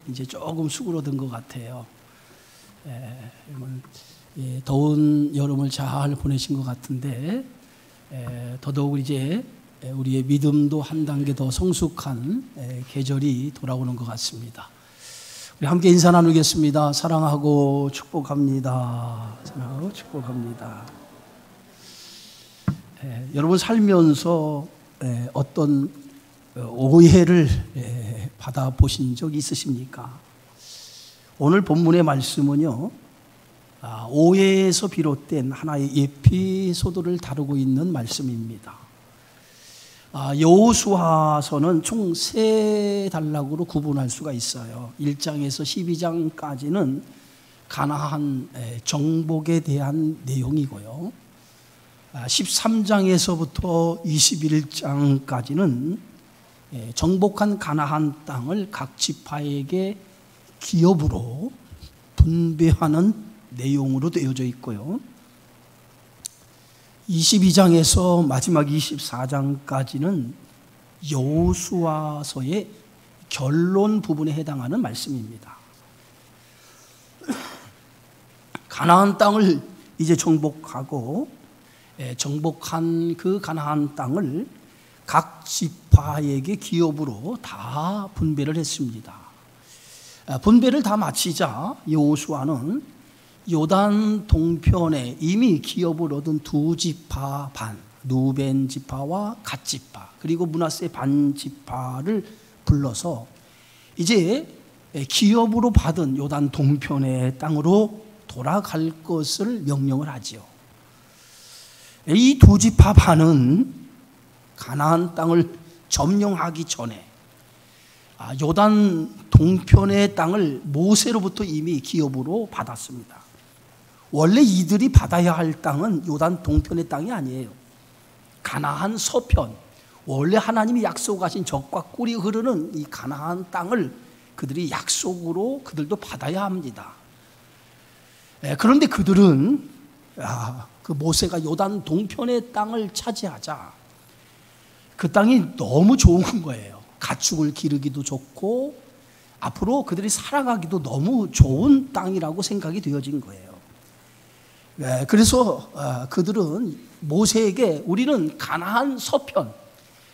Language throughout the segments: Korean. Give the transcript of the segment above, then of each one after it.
이제 조금 수그러든 것 같아요. 더운 여름을 잘 보내신 것 같은데, 더더욱 이제 우리의 믿음도 한 단계 더 성숙한 계절이 돌아오는 것 같습니다. 우리 함께 인사 나누겠습니다. 사랑하고 축복합니다. 사랑하고 축복합니다. 여러분 살면서 어떤 오해를 받아보신 적이 있으십니까? 오늘 본문의 말씀은요, 오해에서 비롯된 하나의 에피소드를 다루고 있는 말씀입니다. 여호수아서는 총 3단락으로 구분할 수가 있어요. 1장에서 12장까지는 가나안 정복에 대한 내용이고요, 13장에서부터 21장까지는 정복한 가나안 땅을 각 지파에게 기업으로 분배하는 내용으로 되어져 있고요, 22장에서 마지막 24장까지는 여호수아서의 결론 부분에 해당하는 말씀입니다. 가나안 땅을 이제 정복하고 정복한 그 가나안 땅을 각 지파에게 기업으로 다 분배를 했습니다. 분배를 다 마치자 여호수아는 요단 동편에 이미 기업을 얻은 2지파 반, 루벤 지파와 갓 지파, 그리고 므낫세 반 지파를 불러서 이제 기업으로 받은 요단 동편의 땅으로 돌아갈 것을 명령을 하지요. 이 2지파 반은 가나안 땅을 점령하기 전에 요단 동편의 땅을 모세로부터 이미 기업으로 받았습니다. 원래 이들이 받아야 할 땅은 요단 동편의 땅이 아니에요. 가나안 서편, 원래 하나님이 약속하신 젖과 꿀이 흐르는 이 가나안 땅을 그들이 약속으로 그들도 받아야 합니다. 그런데 그들은 그 모세가 요단 동편의 땅을 차지하자 그 땅이 너무 좋은 거예요. 가축을 기르기도 좋고 앞으로 그들이 살아가기도 너무 좋은 땅이라고 생각이 되어진 거예요. 그래서 그들은 모세에게 우리는 가나안 서편,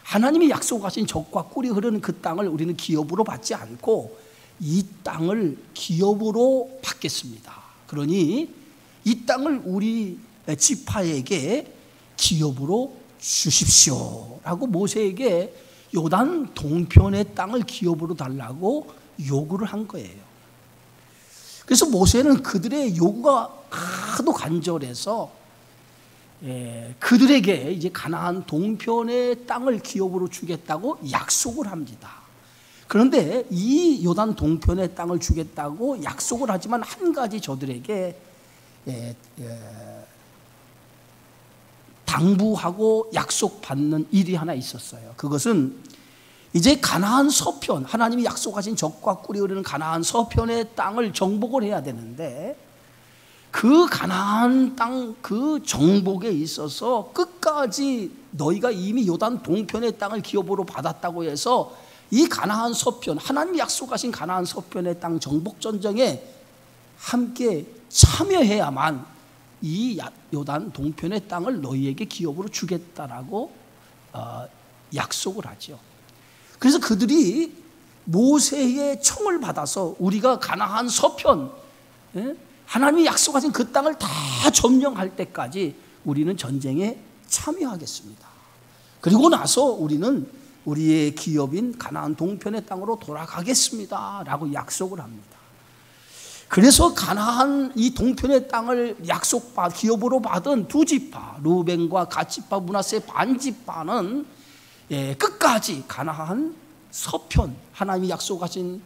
하나님이 약속하신 젖과 꿀이 흐르는 그 땅을 우리는 기업으로 받지 않고 이 땅을 기업으로 받겠습니다. 그러니 이 땅을 우리 지파에게 기업으로 주십시오 라고 모세에게 요단 동편의 땅을 기업으로 달라고 요구를 한 거예요. 그래서 모세는 그들의 요구가 하도 간절해서 그들에게 이제 가나안 동편의 땅을 기업으로 주겠다고 약속을 합니다. 그런데 이 요단 동편의 땅을 주겠다고 약속을 하지만 한 가지 저들에게 당부하고 약속받는 일이 하나 있었어요. 그것은 이제 가나안 서편, 하나님이 약속하신 젖과 꿀이 흐르는 가나안 서편의 땅을 정복을 해야 되는데 그 가나안 땅 그 정복에 있어서 끝까지 너희가 이미 요단 동편의 땅을 기업으로 받았다고 해서 이 가나안 서편, 하나님이 약속하신 가나안 서편의 땅 정복 전쟁에 함께 참여해야만 이 요단 동편의 땅을 너희에게 기업으로 주겠다라고 약속을 하죠. 그래서 그들이 모세의 청을 받아서 우리가 가나안 서편, 하나님이 약속하신 그 땅을 다 점령할 때까지 우리는 전쟁에 참여하겠습니다. 그리고 나서 우리는 우리의 기업인 가나안 동편의 땅으로 돌아가겠습니다 라고 약속을 합니다. 그래서 가나안 이 동편의 땅을 기업으로 받은 2지파, 루벤과 갓 지파, 므낫세 반 지파는 끝까지 가나안 서편, 하나님이 약속하신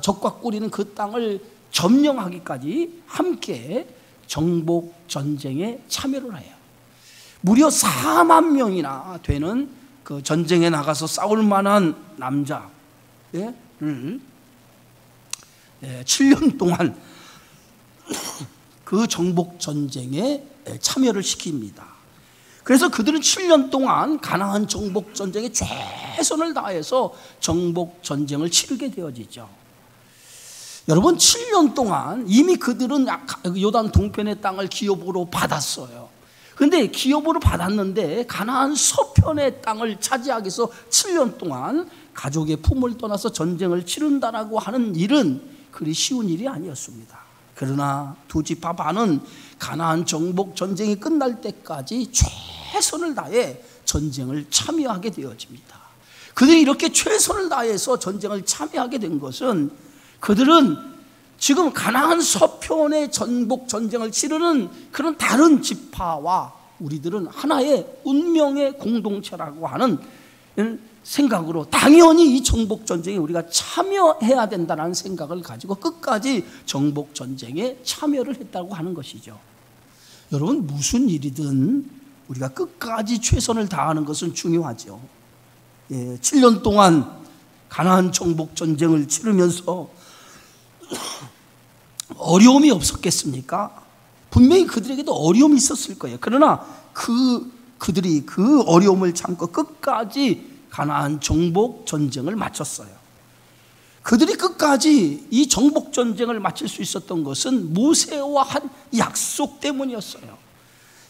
젖과 꿀이는 그 땅을 점령하기까지 함께 정복 전쟁에 참여를 해요. 무려 4만 명이나 되는 그 전쟁에 나가서 싸울 만한 남자를 7년 동안 그 정복 전쟁에 참여를 시킵니다. 그래서 그들은 7년 동안 가나안 정복 전쟁에 최선을 다해서 정복 전쟁을 치르게 되어지죠. 여러분 7년 동안 이미 그들은 요단 동편의 땅을 기업으로 받았어요. 그런데 기업으로 받았는데 가나안 서편의 땅을 차지하기 위해서 7년 동안 가족의 품을 떠나서 전쟁을 치른다라고 하는 일은 그리 쉬운 일이 아니었습니다. 그러나 두 지파 반은 가나안 정복 전쟁이 끝날 때까지 최선을 다해 전쟁을 참여하게 되어집니다. 그들이 이렇게 최선을 다해서 전쟁을 참여하게 된 것은 그들은 지금 가나안 서편의 전복 전쟁을 치르는 그런 다른 지파와 우리들은 하나의 운명의 공동체라고 하는 생각으로 당연히 이 정복 전쟁에 우리가 참여해야 된다는 생각을 가지고 끝까지 정복 전쟁에 참여를 했다고 하는 것이죠. 여러분 무슨 일이든 우리가 끝까지 최선을 다하는 것은 중요하죠. 7년 동안 가나안 정복 전쟁을 치르면서 어려움이 없었겠습니까? 분명히 그들에게도 어려움이 있었을 거예요. 그러나 그들이 그 어려움을 참고 끝까지 가나안 정복 전쟁을 마쳤어요. 그들이 끝까지 이 정복 전쟁을 마칠 수 있었던 것은 모세와 한 약속 때문이었어요.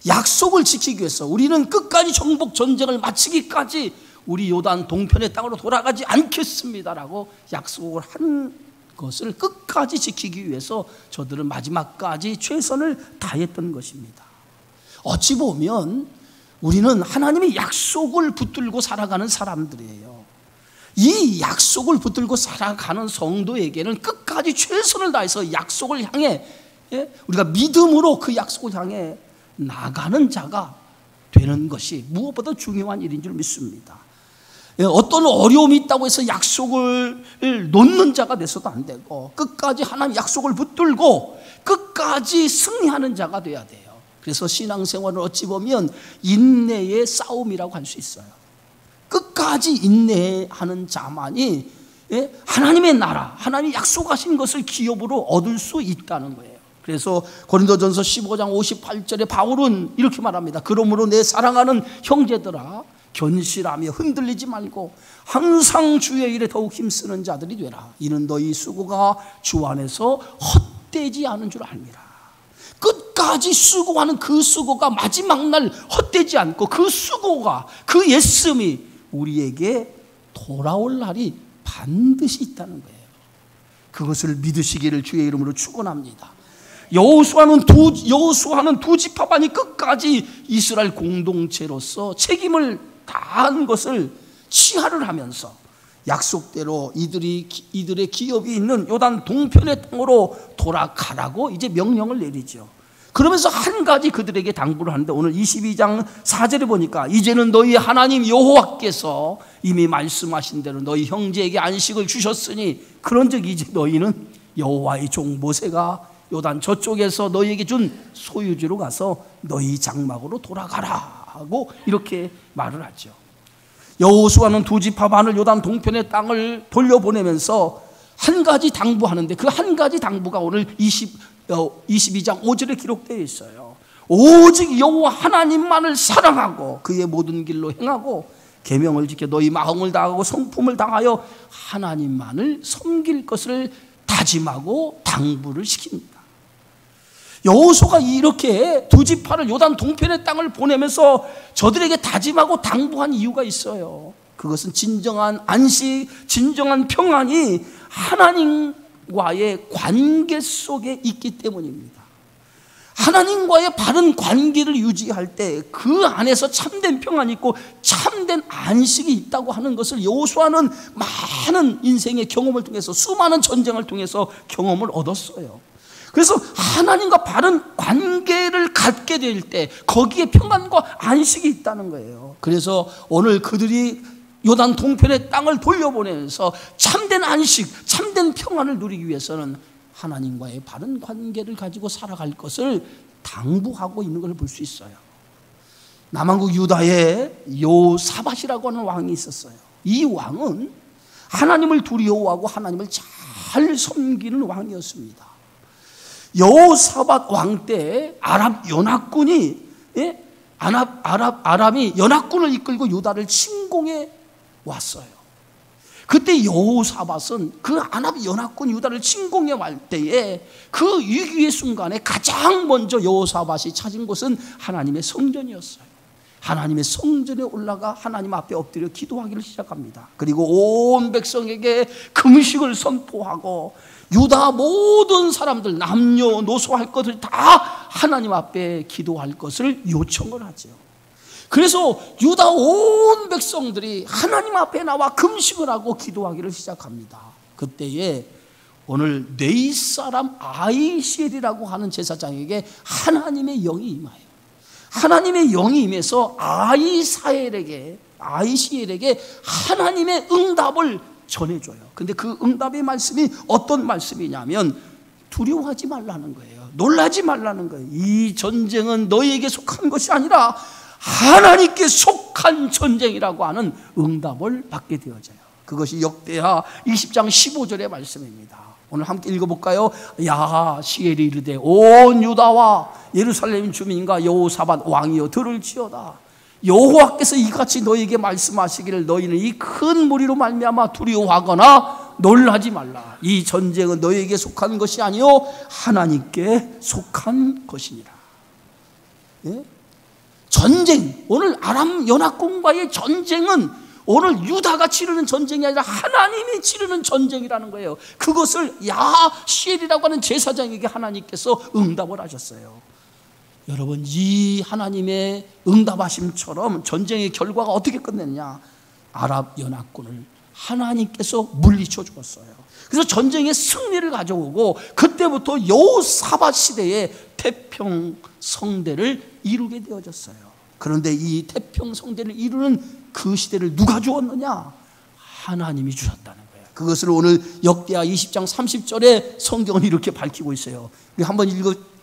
약속을 지키기 위해서 우리는 끝까지 정복 전쟁을 마치기까지 우리 요단 동편의 땅으로 돌아가지 않겠습니다라고 약속을 한 것을 끝까지 지키기 위해서 저들은 마지막까지 최선을 다했던 것입니다. 어찌 보면 우리는 하나님의 약속을 붙들고 살아가는 사람들이에요. 이 약속을 붙들고 살아가는 성도에게는 끝까지 최선을 다해서 약속을 향해 우리가 믿음으로 그 약속을 향해 나가는 자가 되는 것이 무엇보다 중요한 일인 줄 믿습니다. 어떤 어려움이 있다고 해서 약속을 놓는 자가 돼서도 안 되고 끝까지 하나님 약속을 붙들고 끝까지 승리하는 자가 돼야 돼요. 그래서 신앙생활을 어찌 보면 인내의 싸움이라고 할 수 있어요. 끝까지 인내하는 자만이 하나님의 나라, 하나님 약속하신 것을 기업으로 얻을 수 있다는 거예요. 그래서 고린도전서 15장 58절에 바울은 이렇게 말합니다. 그러므로 내 사랑하는 형제들아 견실하며 흔들리지 말고 항상 주의 일에 더욱 힘쓰는 자들이 되라. 이는 너희 수고가 주 안에서 헛되지 않은 줄 알미라. 끝까지 수고하는 그 수고가 마지막 날 헛되지 않고 그 수고가 그 예씀이 우리에게 돌아올 날이 반드시 있다는 거예요. 그것을 믿으시기를 주의 이름으로 축원합니다. 여호수아는 두 지파반이 끝까지 이스라엘 공동체로서 책임을 다한 것을 치하를 하면서 약속대로 이들의 기업이 있는 요단 동편의 땅으로 돌아가라고 이제 명령을 내리죠. 그러면서 한 가지 그들에게 당부를 하는데 오늘 22장 4절에 보니까 이제는 너희 하나님 여호와께서 이미 말씀하신 대로 너희 형제에게 안식을 주셨으니 그런즉 이제 너희는 여호와의 종 모세가 요단 저쪽에서 너희에게 준 소유지로 가서 너희 장막으로 돌아가라 하고 이렇게 말을 하죠. 여호수아는 두 지파 반을 요단 동편의 땅을 돌려보내면서 한 가지 당부하는데 그 한 가지 당부가 오늘 22장 5절에 기록되어 있어요. 오직 여호와 하나님만을 사랑하고 그의 모든 길로 행하고 계명을 지켜 너희 마음을 다하고 성품을 다하여 하나님만을 섬길 것을 다짐하고 당부를 시킵니다. 여호수아가 이렇게 두 지파를 요단 동편의 땅을 보내면서 저들에게 다짐하고 당부한 이유가 있어요. 그것은 진정한 안식, 진정한 평안이 하나님과의 관계 속에 있기 때문입니다. 하나님과의 바른 관계를 유지할 때 그 안에서 참된 평안이 있고 참된 안식이 있다고 하는 것을 여호수아는 많은 인생의 경험을 통해서 수많은 전쟁을 통해서 경험을 얻었어요. 그래서 하나님과 바른 관계를 갖게 될 때 거기에 평안과 안식이 있다는 거예요. 그래서 오늘 그들이 요단 동편의 땅을 돌려보내면서 참된 안식, 참된 평안을 누리기 위해서는 하나님과의 바른 관계를 가지고 살아갈 것을 당부하고 있는 걸 볼 수 있어요. 남한국 유다에 요사밧이라고 하는 왕이 있었어요. 이 왕은 하나님을 두려워하고 하나님을 잘 섬기는 왕이었습니다. 여호사밧 왕 때 아랍 연합군이 아람이 연합군을 이끌고 유다를 침공해 왔어요. 그때 여호사밧은 그 아랍 연합군 유다를 침공해 갈 때에 그 위기의 순간에 가장 먼저 여호사밧이 찾은 곳은 하나님의 성전이었어요. 하나님의 성전에 올라가 하나님 앞에 엎드려 기도하기를 시작합니다. 그리고 온 백성에게 금식을 선포하고 유다 모든 사람들 남녀노소 할 것을 다 하나님 앞에 기도할 것을 요청을 하죠. 그래서 유다 온 백성들이 하나님 앞에 나와 금식을 하고 기도하기를 시작합니다. 그때에 오늘 네이 사람 아이시엘이라고 하는 제사장에게 하나님의 영이 임하여 하나님의 영이 임해서 아이시엘에게 하나님의 응답을 전해줘요. 근데 그 응답의 말씀이 어떤 말씀이냐면 두려워하지 말라는 거예요. 놀라지 말라는 거예요. 이 전쟁은 너희에게 속한 것이 아니라 하나님께 속한 전쟁이라고 하는 응답을 받게 되어져요. 그것이 역대하 20장 15절의 말씀입니다. 오늘 함께 읽어볼까요? 야시엘이 이르되 온 유다와 예루살렘 주민과 여호사밧 왕이여 들을지어다. 여호와께서 이같이 너희에게 말씀하시기를 너희는 이 큰 무리로 말미암아 두려워하거나 놀라지 말라. 이 전쟁은 너희에게 속한 것이 아니요 하나님께 속한 것이니라. 예? 전쟁, 오늘 아람 연합군과의 전쟁은 오늘 유다가 치르는 전쟁이 아니라 하나님이 치르는 전쟁이라는 거예요. 그것을 야시엘이라고 하는 제사장에게 하나님께서 응답을 하셨어요. 여러분, 이 하나님의 응답하심처럼 전쟁의 결과가 어떻게 끝냈냐? 아랍 연합군을 하나님께서 물리쳐 주었어요. 그래서 전쟁의 승리를 가져오고 그때부터 여호사밧 시대에 태평성대를 이루게 되어졌어요. 그런데 이 태평성대를 이루는 그 시대를 누가 주었느냐? 하나님이 주셨다는 거예요. 그것을 오늘 역대하 20장 30절에 성경은 이렇게 밝히고 있어요. 한번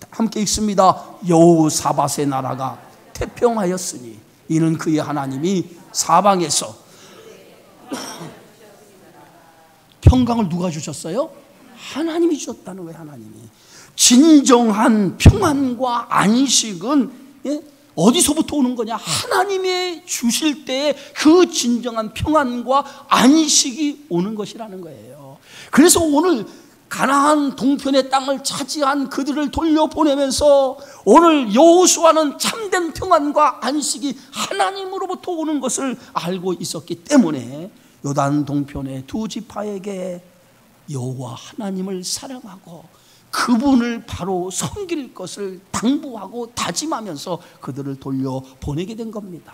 함께 읽습니다. 여호사밧의 나라가 태평하였으니 이는 그의 하나님이 사방에서 평강을 누가 주셨어요? 하나님이 주셨다는 거예요. 하나님이. 진정한 평안과 안식은 어디서부터 오는 거냐? 하나님이 주실 때 그 진정한 평안과 안식이 오는 것이라는 거예요. 그래서 오늘 가나안 동편의 땅을 차지한 그들을 돌려보내면서 오늘 여호수아는 참된 평안과 안식이 하나님으로부터 오는 것을 알고 있었기 때문에 요단 동편의 두 지파에게 여호와 하나님을 사랑하고 그분을 바로 섬길 것을 당부하고 다짐하면서 그들을 돌려보내게 된 겁니다.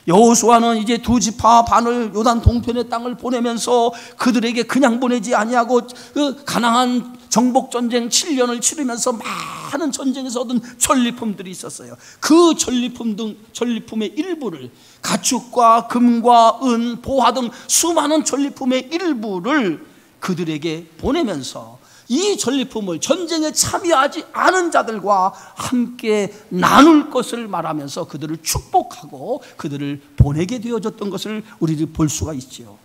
여호수아는 이제 두 지파 반을 요단 동편의 땅을 보내면서 그들에게 그냥 보내지 아니하고 그 가나안 정복 전쟁 7년을 치르면서 많은 전쟁에서 얻은 전리품들이 있었어요. 그 전리품의 일부를 가축과 금과 은, 보화 등 수많은 전리품의 일부를 그들에게 보내면서 이 전리품을 전쟁에 참여하지 않은 자들과 함께 나눌 것을 말하면서 그들을 축복하고 그들을 보내게 되어졌던 것을 우리들이 볼 수가 있지요.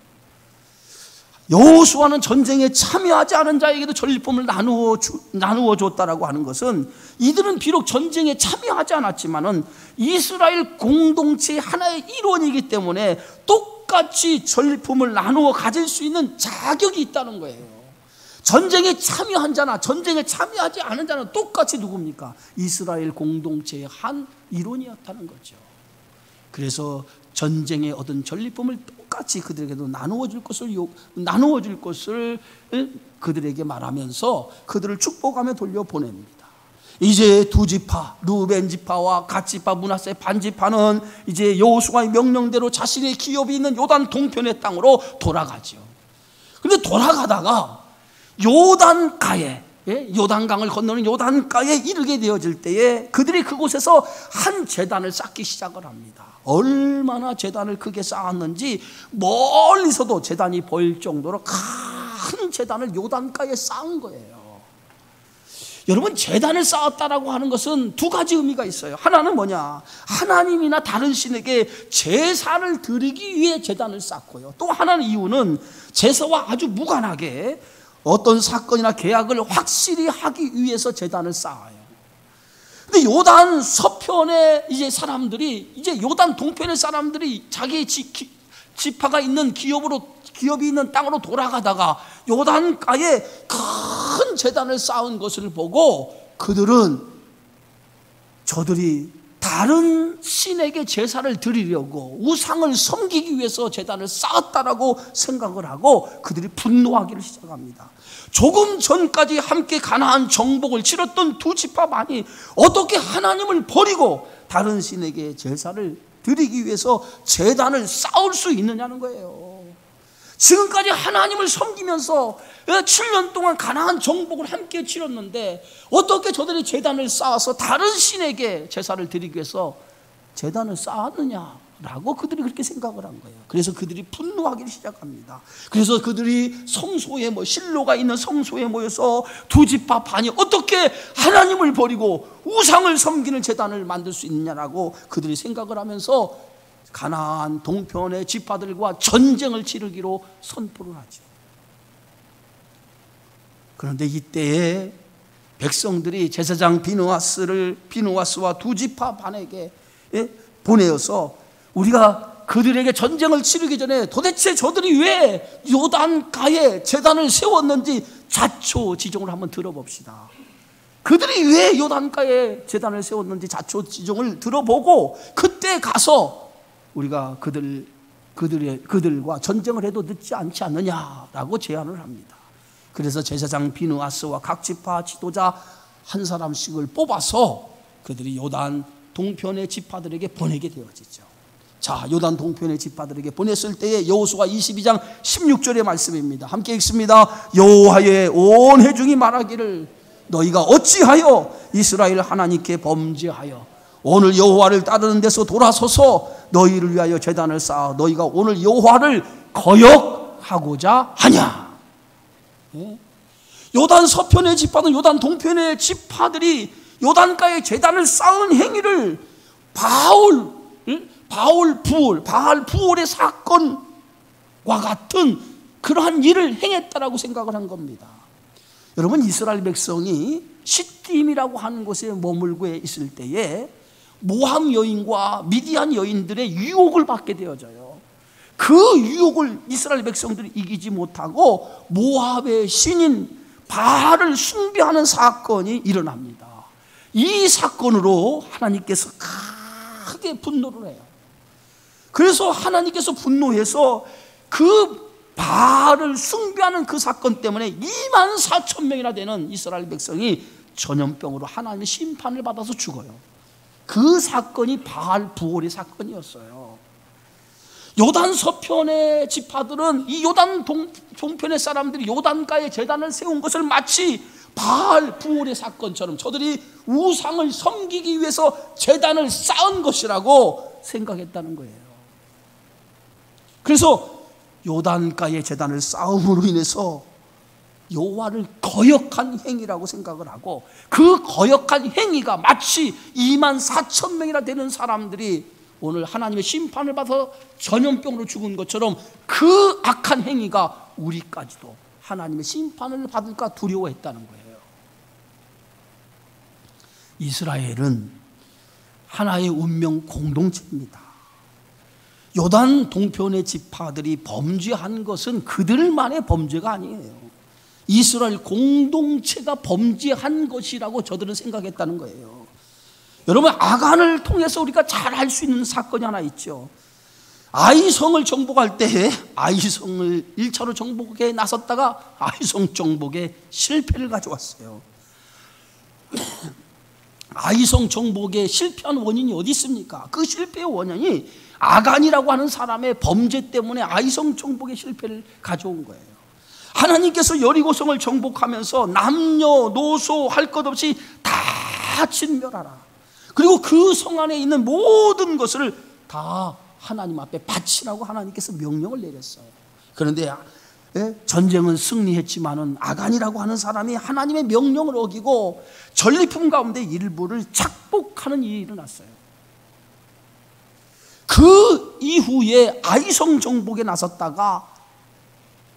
여호수아는 전쟁에 참여하지 않은 자에게도 전리품을 나누어 줬다라고 하는 것은 이들은 비록 전쟁에 참여하지 않았지만은 이스라엘 공동체의 하나의 일원이기 때문에 똑같이 전리품을 나누어 가질 수 있는 자격이 있다는 거예요. 전쟁에 참여한 자나 전쟁에 참여하지 않은 자는 똑같이 누굽니까? 이스라엘 공동체의 한 일원이었다는 거죠. 그래서 전쟁에 얻은 전리품을 똑같이 그들에게도 나누어 줄 것을 그들에게 말하면서 그들을 축복하며 돌려보냅니다. 이제 두 지파, 루벤 지파와 갓 지파, 므낫세 반 지파는 이제 여호수아의 명령대로 자신의 기업이 있는 요단 동편의 땅으로 돌아가죠. 그런데 돌아가다가 요단가에, 요단강을 건너는 요단가에 이르게 되어질 때에 그들이 그곳에서 한 제단을 쌓기 시작을 합니다. 얼마나 제단을 크게 쌓았는지 멀리서도 제단이 보일 정도로 큰 제단을 요단가에 쌓은 거예요. 여러분, 제단을 쌓았다라고 하는 것은 두 가지 의미가 있어요. 하나는 뭐냐? 하나님이나 다른 신에게 제사를 드리기 위해 제단을 쌓고요. 또 하나는 이유는 제사와 아주 무관하게 어떤 사건이나 계약을 확실히 하기 위해서 제단을 쌓아요. 근데 요단 서편의 이제 사람들이, 이제 요단 동편의 사람들이 자기의 지파가 있는 기업이 있는 땅으로 돌아가다가 요단가에 큰 제단을 쌓은 것을 보고 그들은 저들이 다른 신에게 제사를 드리려고 우상을 섬기기 위해서 제단을 쌓았다라고 생각을 하고 그들이 분노하기를 시작합니다. 조금 전까지 함께 가나안 정복을 치렀던 두 지파만이 어떻게 하나님을 버리고 다른 신에게 제사를 드리기 위해서 제단을 쌓을 수 있느냐는 거예요. 지금까지 하나님을 섬기면서 7년 동안 가나안 정복을 함께 치렀는데 어떻게 저들이 제단을 쌓아서 다른 신에게 제사를 드리기 위해서 제단을 쌓았느냐라고 그들이 그렇게 생각을 한 거예요. 그래서 그들이 분노하기 시작합니다. 그래서 그들이 성소에 실로가 있는 성소에 모여서 두 지파 반이 어떻게 하나님을 버리고 우상을 섬기는 제단을 만들 수 있느냐라고 그들이 생각을 하면서 가나안 동편의 지파들과 전쟁을 치르기로 선포를 하죠. 그런데 이때에 백성들이 제사장 비누아스와 두 지파 반에게 보내어서 우리가 그들에게 전쟁을 치르기 전에 도대체 저들이 왜 요단가에 제단을 세웠는지 자초지종을 한번 들어봅시다. 그들이 왜 요단가에 제단을 세웠는지 자초지종을 들어보고 그때 가서 우리가 그들과 전쟁을 해도 늦지 않지 않느냐라고 제안을 합니다. 그래서 제사장 비누아스와 각 지파 지도자 한 사람씩을 뽑아서 그들이 요단 동편의 지파들에게 보내게 되어지죠. 자, 요단 동편의 지파들에게 보냈을 때에 여호수아 22장 16절의 말씀입니다. 함께 읽습니다. 여호와의 온 회중이 말하기를 너희가 어찌하여 이스라엘 하나님께 범죄하여 오늘 여호와를 따르는 데서 돌아서서 너희를 위하여 제단을 쌓아 너희가 오늘 여호와를 거역하고자 하냐. 요단 서편의 지파든 요단 동편의 지파들이 요단가에 제단을 쌓은 행위를 바알 부올의 사건과 같은 그러한 일을 행했다라고 생각을 한 겁니다. 여러분, 이스라엘 백성이 시딤이라고 하는 곳에 머물고 있을 때에 모함 여인과 미디안 여인들의 유혹을 받게 되어져요. 그 유혹을 이스라엘 백성들이 이기지 못하고 모압의 신인 바알을 숭배하는 사건이 일어납니다. 이 사건으로 하나님께서 크게 분노를 해요. 그래서 하나님께서 분노해서 그 바알을 숭배하는 그 사건 때문에 24,000명이나 되는 이스라엘 백성이 전염병으로 하나님의 심판을 받아서 죽어요. 그 사건이 바알 부올의 사건이었어요. 요단 서편의 지파들은 이 요단 동편의 사람들이 요단가에 제단을 세운 것을 마치 바알 부올의 사건처럼 저들이 우상을 섬기기 위해서 제단을 쌓은 것이라고 생각했다는 거예요. 그래서 요단가에 제단을 쌓음으로 인해서 여호와를 거역한 행위라고 생각을 하고 그 거역한 행위가 마치 24,000명이나 되는 사람들이 오늘 하나님의 심판을 받아 전염병으로 죽은 것처럼 그 악한 행위가 우리까지도 하나님의 심판을 받을까 두려워했다는 거예요. 이스라엘은 하나의 운명 공동체입니다. 요단 동편의 지파들이 범죄한 것은 그들만의 범죄가 아니에요. 이스라엘 공동체가 범죄한 것이라고 저들은 생각했다는 거예요. 여러분, 아간을 통해서 우리가 잘 알 수 있는 사건이 하나 있죠. 아이성을 정복할 때 아이성을 1차로 정복에 나섰다가 아이성 정복에 실패를 가져왔어요. 아이성 정복에 실패한 원인이 어디 있습니까? 그 실패의 원인이 아간이라고 하는 사람의 범죄 때문에 아이성 정복의 실패를 가져온 거예요. 하나님께서 여리고성을 정복하면서 남녀노소 할 것 없이 다 진멸하라. 그리고 그 성 안에 있는 모든 것을 다 하나님 앞에 바치라고 하나님께서 명령을 내렸어요. 그런데 전쟁은 승리했지만은 아간이라고 하는 사람이 하나님의 명령을 어기고 전리품 가운데 일부를 착복하는 일이 일어났어요. 그 이후에 아이성 정복에 나섰다가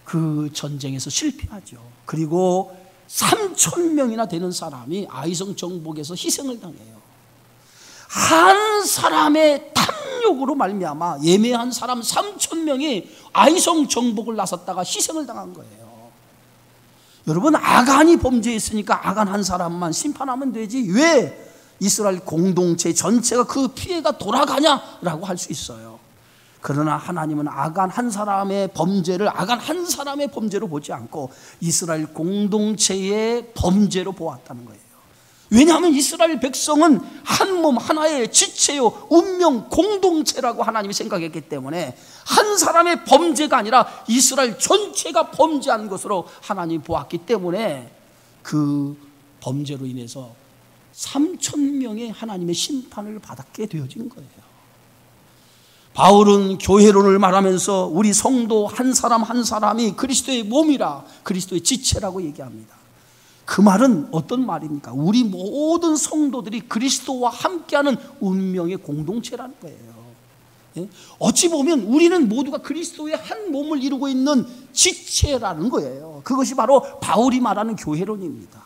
그 전쟁에서 실패하죠. 그리고 3,000명이나 되는 사람이 아이성 정복에서 희생을 당해요. 한 사람의 폭력으로 말미암아 예매한 사람 3,000명이 아이성 정복을 나섰다가 희생을 당한 거예요. 여러분, 아간이 범죄했으니까 아간 한 사람만 심판하면 되지 왜 이스라엘 공동체 전체가 그 피해가 돌아가냐라고 할 수 있어요. 그러나 하나님은 아간 한 사람의 범죄를 아간 한 사람의 범죄로 보지 않고 이스라엘 공동체의 범죄로 보았다는 거예요. 왜냐하면 이스라엘 백성은 한 몸 하나의 지체요 운명 공동체라고 하나님이 생각했기 때문에 한 사람의 범죄가 아니라 이스라엘 전체가 범죄한 것으로 하나님이 보았기 때문에 그 범죄로 인해서 3,000명의 하나님의 심판을 받게 되어진 거예요. 바울은 교회론을 말하면서 우리 성도 한 사람 한 사람이 그리스도의 몸이라, 그리스도의 지체라고 얘기합니다. 그 말은 어떤 말입니까? 우리 모든 성도들이 그리스도와 함께하는 운명의 공동체라는 거예요. 어찌 보면 우리는 모두가 그리스도의 한 몸을 이루고 있는 지체라는 거예요. 그것이 바로 바울이 말하는 교회론입니다.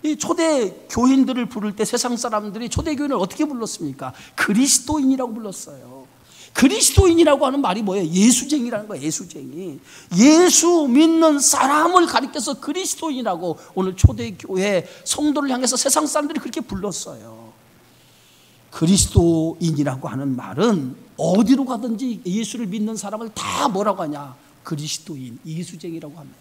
초대교인들을 부를 때 세상 사람들이 초대교인을 어떻게 불렀습니까? 그리스도인이라고 불렀어요. 그리스도인이라고 하는 말이 뭐예요? 예수쟁이라는 거예요. 예수쟁이. 예수 믿는 사람을 가리켜서 그리스도인이라고 오늘 초대교회 성도를 향해서 세상 사람들이 그렇게 불렀어요. 그리스도인이라고 하는 말은 어디로 가든지 예수를 믿는 사람을 다 뭐라고 하냐? 그리스도인, 예수쟁이라고 합니다.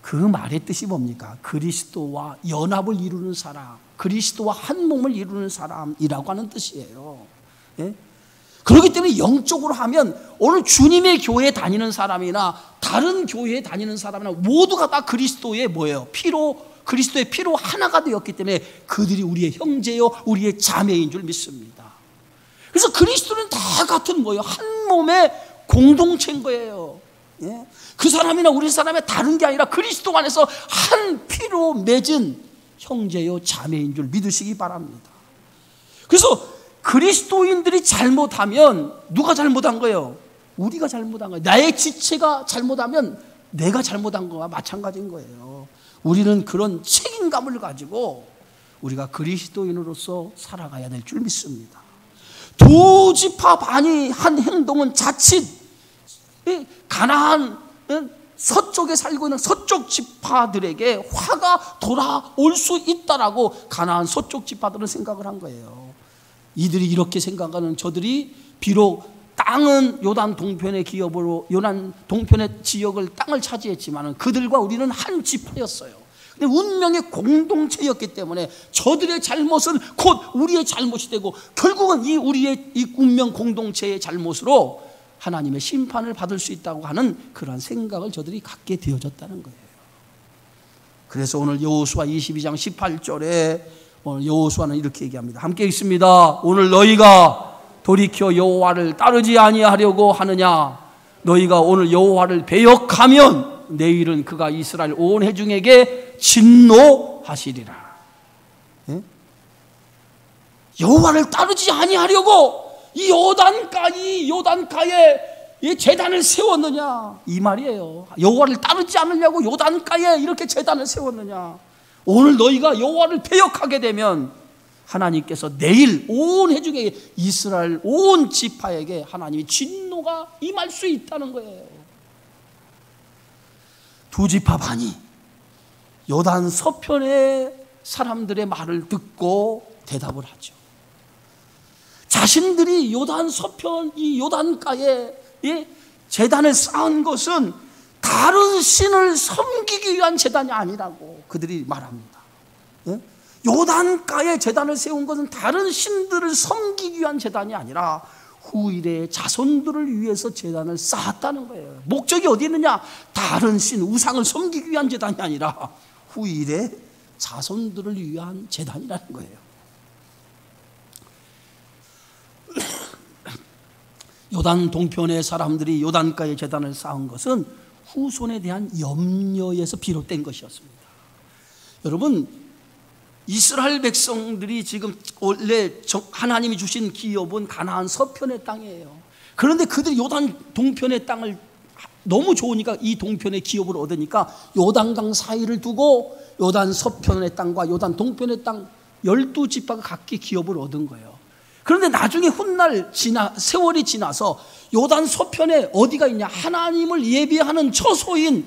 그 말의 뜻이 뭡니까? 그리스도와 연합을 이루는 사람, 그리스도와 한 몸을 이루는 사람이라고 하는 뜻이에요. 예? 그렇기 때문에 영적으로 하면 오늘 주님의 교회에 다니는 사람이나 다른 교회에 다니는 사람이나 모두가 다 그리스도의 뭐예요? 그리스도의 피로 하나가 되었기 때문에 그들이 우리의 형제요 우리의 자매인 줄 믿습니다. 그래서 그리스도는 다 같은 뭐예요? 한 몸의 공동체인 거예요. 예? 그 사람이나 우리 사람의 다른 게 아니라 그리스도 안에서 한 피로 맺은 형제요 자매인 줄 믿으시기 바랍니다. 그래서 그리스도인들이 잘못하면 누가 잘못한 거예요? 우리가 잘못한 거예요. 나의 지체가 잘못하면 내가 잘못한 거와 마찬가지인 거예요. 우리는 그런 책임감을 가지고 우리가 그리스도인으로서 살아가야 될 줄 믿습니다. 두 지파 반이 한 행동은 자칫 가나안 서쪽에 살고 있는 서쪽 지파들에게 화가 돌아올 수 있다라고 가나안 서쪽 지파들은 생각을 한 거예요. 이들이 이렇게 생각하는 저들이 비록 땅은 요단 동편의 기업으로 요단 동편의 지역을 땅을 차지했지만 그들과 우리는 한 지파였어요. 근데 운명의 공동체였기 때문에 저들의 잘못은 곧 우리의 잘못이 되고 결국은 우리의 이 운명 공동체의 잘못으로 하나님의 심판을 받을 수 있다고 하는 그러한 생각을 저들이 갖게 되어졌다는 거예요. 그래서 오늘 여호수아 22장 18절에 오늘 여호수아는 이렇게 얘기합니다. 함께 읽습니다. 오늘 너희가 돌이켜 여호와를 따르지 아니하려고 하느냐? 너희가 오늘 여호와를 배역하면 내일은 그가 이스라엘 온 회중에게 진노하시리라. 예? 여호와를 따르지 아니하려고 이 요단가에 이 제단을 세웠느냐? 이 말이에요. 여호와를 따르지 않으려고 요단가에 이렇게 제단을 세웠느냐? 오늘 너희가 여호와를 배역하게 되면 하나님께서 내일 온 회중에게 이스라엘 온 지파에게 하나님이 진노가 임할 수 있다는 거예요. 두 지파 반이 요단 서편의 사람들의 말을 듣고 대답을 하죠. 자신들이 요단 서편 이 요단가에 제단을 쌓은 것은 다른 신을 섬기기 위한 제단이 아니라고 그들이 말합니다. 요단가에 제단을 세운 것은 다른 신들을 섬기기 위한 제단이 아니라 후일의 자손들을 위해서 제단을 쌓았다는 거예요. 목적이 어디 있느냐? 다른 신, 우상을 섬기기 위한 제단이 아니라 후일의 자손들을 위한 제단이라는 거예요. 요단 동편의 사람들이 요단가에 제단을 쌓은 것은 후손에 대한 염려에서 비롯된 것이었습니다. 여러분, 이스라엘 백성들이 지금 원래 하나님이 주신 기업은 가나안 서편의 땅이에요. 그런데 그들이 요단 동편의 땅을 너무 좋으니까 이 동편의 기업을 얻으니까 요단강 사이를 두고 요단 서편의 땅과 요단 동편의 땅 12지파가 각기 기업을 얻은 거예요. 그런데 나중에 훗날 세월이 지나서 요단 서편에 어디가 있냐? 하나님을 예배하는 처소인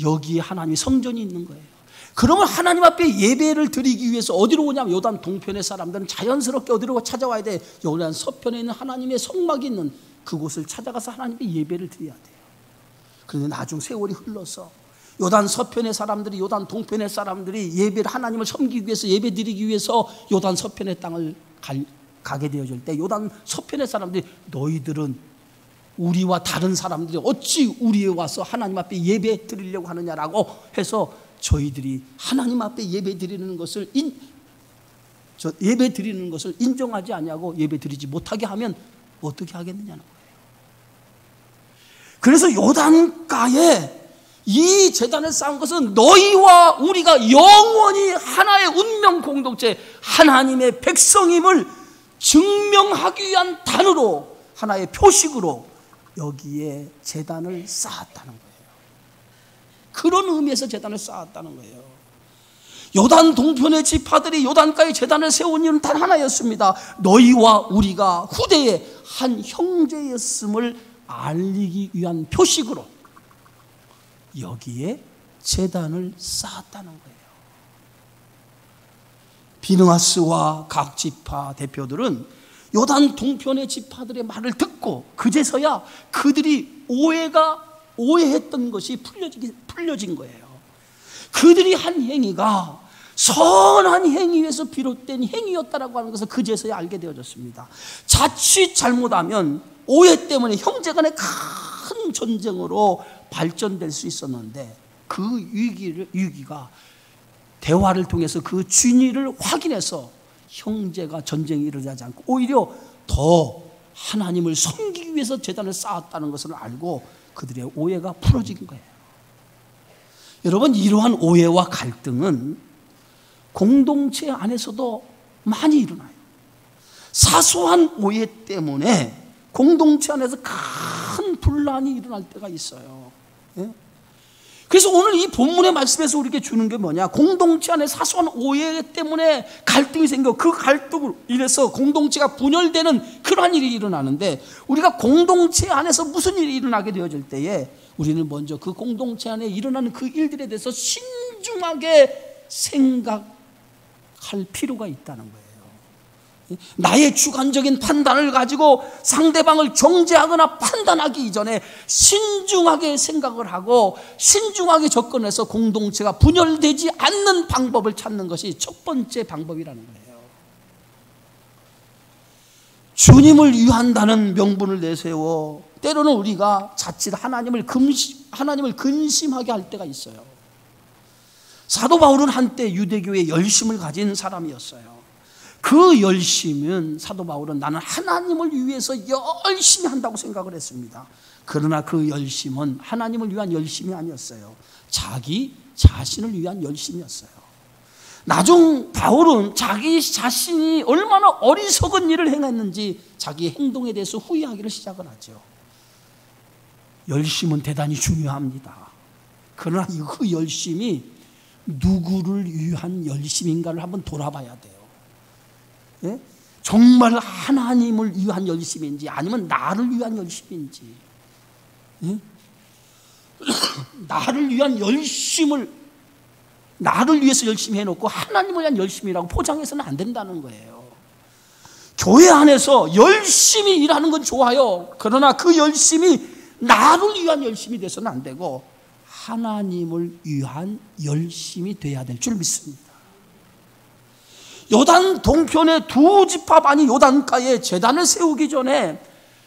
여기에 하나님의 성전이 있는 거예요. 그러면 하나님 앞에 예배를 드리기 위해서 어디로 오냐면 요단 동편의 사람들은 자연스럽게 어디로 찾아와야 돼? 요단 서편에 있는 하나님의 성막이 있는 그곳을 찾아가서 하나님께 예배를 드려야 돼요. 그런데 나중 세월이 흘러서 요단 서편의 사람들이, 요단 동편의 사람들이 예배를, 하나님을 섬기기 위해서, 예배 드리기 위해서 요단 서편의 땅을 가게 되어질 때 요단 서편의 사람들이 너희들은 우리와 다른 사람들이 어찌 우리에 와서 하나님 앞에 예배 드리려고 하느냐라고 해서 저희들이 하나님 앞에 예배 드리는 것을 인정하지 않냐고 예배 드리지 못하게 하면 어떻게 하겠느냐는 거예요. 그래서 요단가에 이 제단을 쌓은 것은 너희와 우리가 영원히 하나의 운명 공동체, 하나님의 백성임을 증명하기 위한 단으로, 하나의 표식으로 여기에 제단을 쌓았다는 거예요. 그런 의미에서 제단을 쌓았다는 거예요. 요단 동편의 지파들이 요단가에 제단을 세운 이유는 단 하나였습니다. 너희와 우리가 후대의 한 형제였음을 알리기 위한 표식으로 여기에 제단을 쌓았다는 거예요. 비느하스와 각 지파 대표들은 요단 동편의 지파들의 말을 듣고 그제서야 그들이 오해했던 것이 풀려진 거예요. 그들이 한 행위가 선한 행위에서 비롯된 행위였다라고 하는 것을 그제서야 알게 되어졌습니다. 자칫 잘못하면 오해 때문에 형제간의 큰 전쟁으로 발전될 수 있었는데 그 위기가 대화를 통해서 그 진위를 확인해서 형제가 전쟁이 일어나지 않고 오히려 더 하나님을 섬기기 위해서 제단을 쌓았다는 것을 알고 그들의 오해가 풀어진 거예요. 여러분, 이러한 오해와 갈등은 공동체 안에서도 많이 일어나요. 사소한 오해 때문에 공동체 안에서 큰 분란이 일어날 때가 있어요. 그래서 오늘 이 본문의 말씀에서 우리에게 주는 게 뭐냐? 공동체 안에 사소한 오해 때문에 갈등이 생겨 그 갈등으로 인해서 공동체가 분열되는 그러한 일이 일어나는데, 우리가 공동체 안에서 무슨 일이 일어나게 되어질 때에 우리는 먼저 그 공동체 안에 일어나는 그 일들에 대해서 신중하게 생각할 필요가 있다는 거예요. 나의 주관적인 판단을 가지고 상대방을 정죄하거나 판단하기 이전에 신중하게 생각을 하고 신중하게 접근해서 공동체가 분열되지 않는 방법을 찾는 것이 첫 번째 방법이라는 거예요. 주님을 위한다는 명분을 내세워 때로는 우리가 자칫 하나님을 근심하게 할 때가 있어요. 사도 바울은 한때 유대교의 열심을 가진 사람이었어요. 그 열심은, 사도 바울은 나는 하나님을 위해서 열심히 한다고 생각을 했습니다. 그러나 그 열심은 하나님을 위한 열심이 아니었어요. 자기 자신을 위한 열심이었어요. 나중 바울은 자기 자신이 얼마나 어리석은 일을 행했는지 자기 행동에 대해서 후회하기를 시작을 하죠. 열심은 대단히 중요합니다. 그러나 그 열심이 누구를 위한 열심인가를 한번 돌아봐야 돼요. 예? 정말 하나님을 위한 열심인지 아니면 나를 위한 열심인지. 예? 나를 위해서 열심히 해놓고 하나님을 위한 열심이라고 포장해서는 안 된다는 거예요. 교회 안에서 열심히 일하는 건 좋아요. 그러나 그 열심이 나를 위한 열심이 돼서는 안 되고 하나님을 위한 열심이 돼야 될 줄 믿습니다. 요단 동편의 두 지파반이 요단가에 제단을 세우기 전에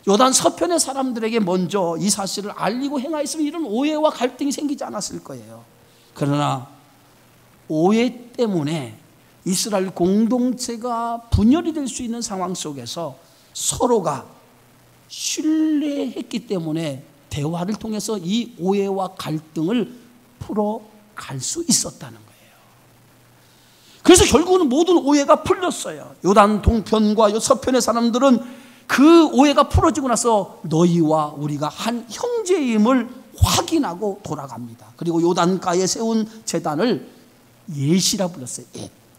요단 서편의 사람들에게 먼저 이 사실을 알리고 행하였으면 이런 오해와 갈등이 생기지 않았을 거예요. 그러나 오해 때문에 이스라엘 공동체가 분열이 될 수 있는 상황 속에서 서로가 신뢰했기 때문에 대화를 통해서 이 오해와 갈등을 풀어갈 수 있었다는 거예요. 그래서 결국은 모든 오해가 풀렸어요. 요단 동편과 서편의 사람들은 그 오해가 풀어지고 나서 너희와 우리가 한 형제임을 확인하고 돌아갑니다. 그리고 요단가에 세운 제단을 옅이라 불렀어요.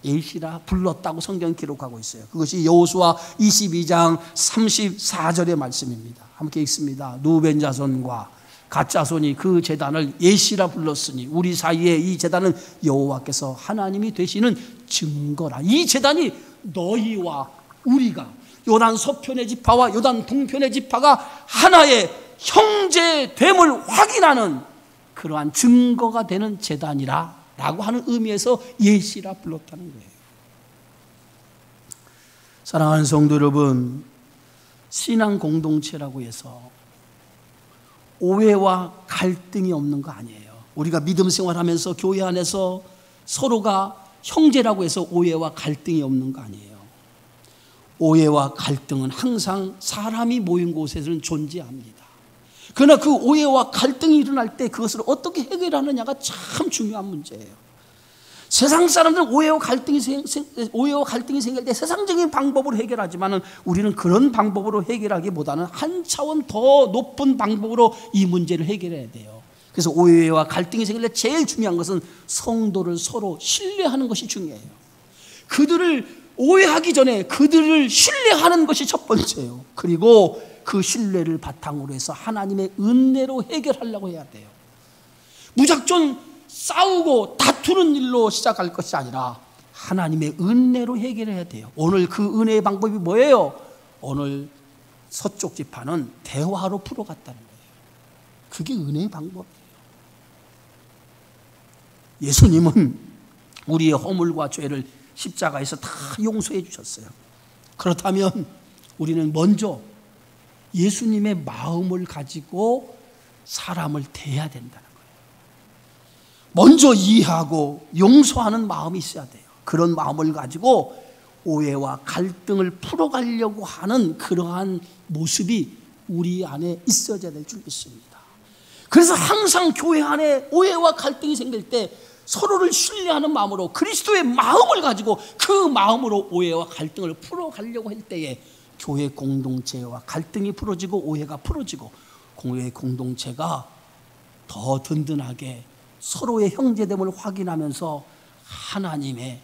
예시라 불렀다고 성경 기록하고 있어요. 그것이 여호수아 22장 34절의 말씀입니다. 함께 읽습니다. 루벤 자손과 갓 자손이 그 제단을 예시라 불렀으니 우리 사이에 이 제단은 여호와께서 하나님이 되시는 증거라. 이 제단이 너희와 우리가 요단 서편의 지파와 요단 동편의 지파가 하나의 형제됨을 확인하는 그러한 증거가 되는 제단이라 라고 하는 의미에서 예시라 불렀다는 거예요. 사랑하는 성도 여러분, 신앙 공동체라고 해서 오해와 갈등이 없는 거 아니에요. 우리가 믿음 생활하면서 교회 안에서 서로가 형제라고 해서 오해와 갈등이 없는 거 아니에요. 오해와 갈등은 항상 사람이 모인 곳에서는 존재합니다. 그러나 그 오해와 갈등이 일어날 때 그것을 어떻게 해결하느냐가 참 중요한 문제예요. 세상 사람들은 오해와 갈등이 생길 때 세상적인 방법으로 해결하지만 우리는 그런 방법으로 해결하기보다는 한 차원 더 높은 방법으로 이 문제를 해결해야 돼요. 그래서 오해와 갈등이 생길 때 제일 중요한 것은 성도를 서로 신뢰하는 것이 중요해요. 그들을 오해하기 전에 그들을 신뢰하는 것이 첫 번째예요. 그리고 그 신뢰를 바탕으로 해서 하나님의 은혜로 해결하려고 해야 돼요. 무작정 싸우고 다투는 일로 시작할 것이 아니라 하나님의 은혜로 해결해야 돼요. 오늘 그 은혜의 방법이 뭐예요? 오늘 서쪽 지파는 대화로 풀어갔다는 거예요. 그게 은혜의 방법이에요. 예수님은 우리의 허물과 죄를 십자가에서 다 용서해 주셨어요. 그렇다면 우리는 먼저 예수님의 마음을 가지고 사람을 대해야 된다는 거예요. 먼저 이해하고 용서하는 마음이 있어야 돼요. 그런 마음을 가지고 오해와 갈등을 풀어가려고 하는 그러한 모습이 우리 안에 있어야 될 줄 믿습니다. 그래서 항상 교회 안에 오해와 갈등이 생길 때 서로를 신뢰하는 마음으로 그리스도의 마음을 가지고 그 마음으로 오해와 갈등을 풀어가려고 할 때에 교회 공동체와 갈등이 풀어지고 오해가 풀어지고 교회 공동체가 더 든든하게 서로의 형제됨을 확인하면서 하나님의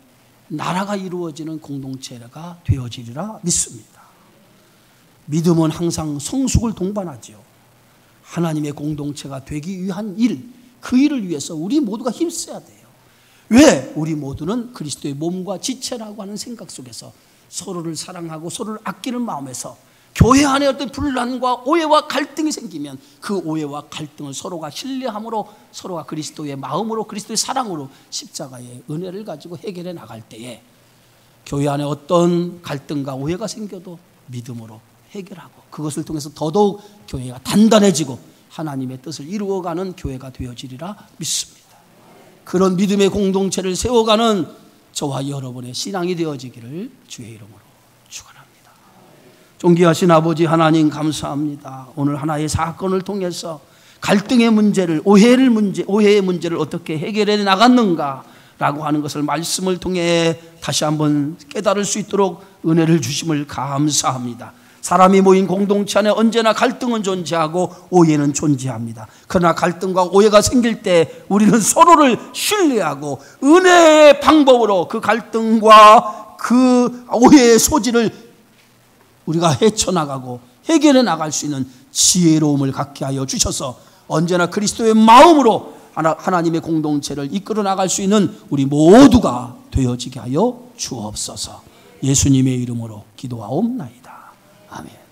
나라가 이루어지는 공동체가 되어지리라 믿습니다. 믿음은 항상 성숙을 동반하죠. 하나님의 공동체가 되기 위한 일, 그 일을 위해서 우리 모두가 힘써야 돼요. 왜? 우리 모두는 그리스도의 몸과 지체라고 하는 생각 속에서 서로를 사랑하고 서로를 아끼는 마음에서 교회 안에 어떤 분란과 오해와 갈등이 생기면 그 오해와 갈등을 서로가 신뢰함으로 서로가 그리스도의 마음으로 그리스도의 사랑으로 십자가의 은혜를 가지고 해결해 나갈 때에 교회 안에 어떤 갈등과 오해가 생겨도 믿음으로 해결하고 그것을 통해서 더더욱 교회가 단단해지고 하나님의 뜻을 이루어가는 교회가 되어지리라 믿습니다. 그런 믿음의 공동체를 세워가는 저와 여러분의 신앙이 되어지기를 주의 이름으로 축원합니다. 존귀하신 아버지 하나님 감사합니다. 오늘 하나의 사건을 통해서 갈등의 문제를 오해의 문제를 어떻게 해결해 나갔는가라고 하는 것을 말씀을 통해 다시 한번 깨달을 수 있도록 은혜를 주심을 감사합니다. 사람이 모인 공동체 안에 언제나 갈등은 존재하고 오해는 존재합니다. 그러나 갈등과 오해가 생길 때 우리는 서로를 신뢰하고 은혜의 방법으로 그 갈등과 그 오해의 소지를 우리가 헤쳐나가고 해결해 나갈 수 있는 지혜로움을 갖게 하여 주셔서 언제나 그리스도의 마음으로 하나님의 공동체를 이끌어 나갈 수 있는 우리 모두가 되어지게 하여 주옵소서. 예수님의 이름으로 기도하옵나이다. 아멘.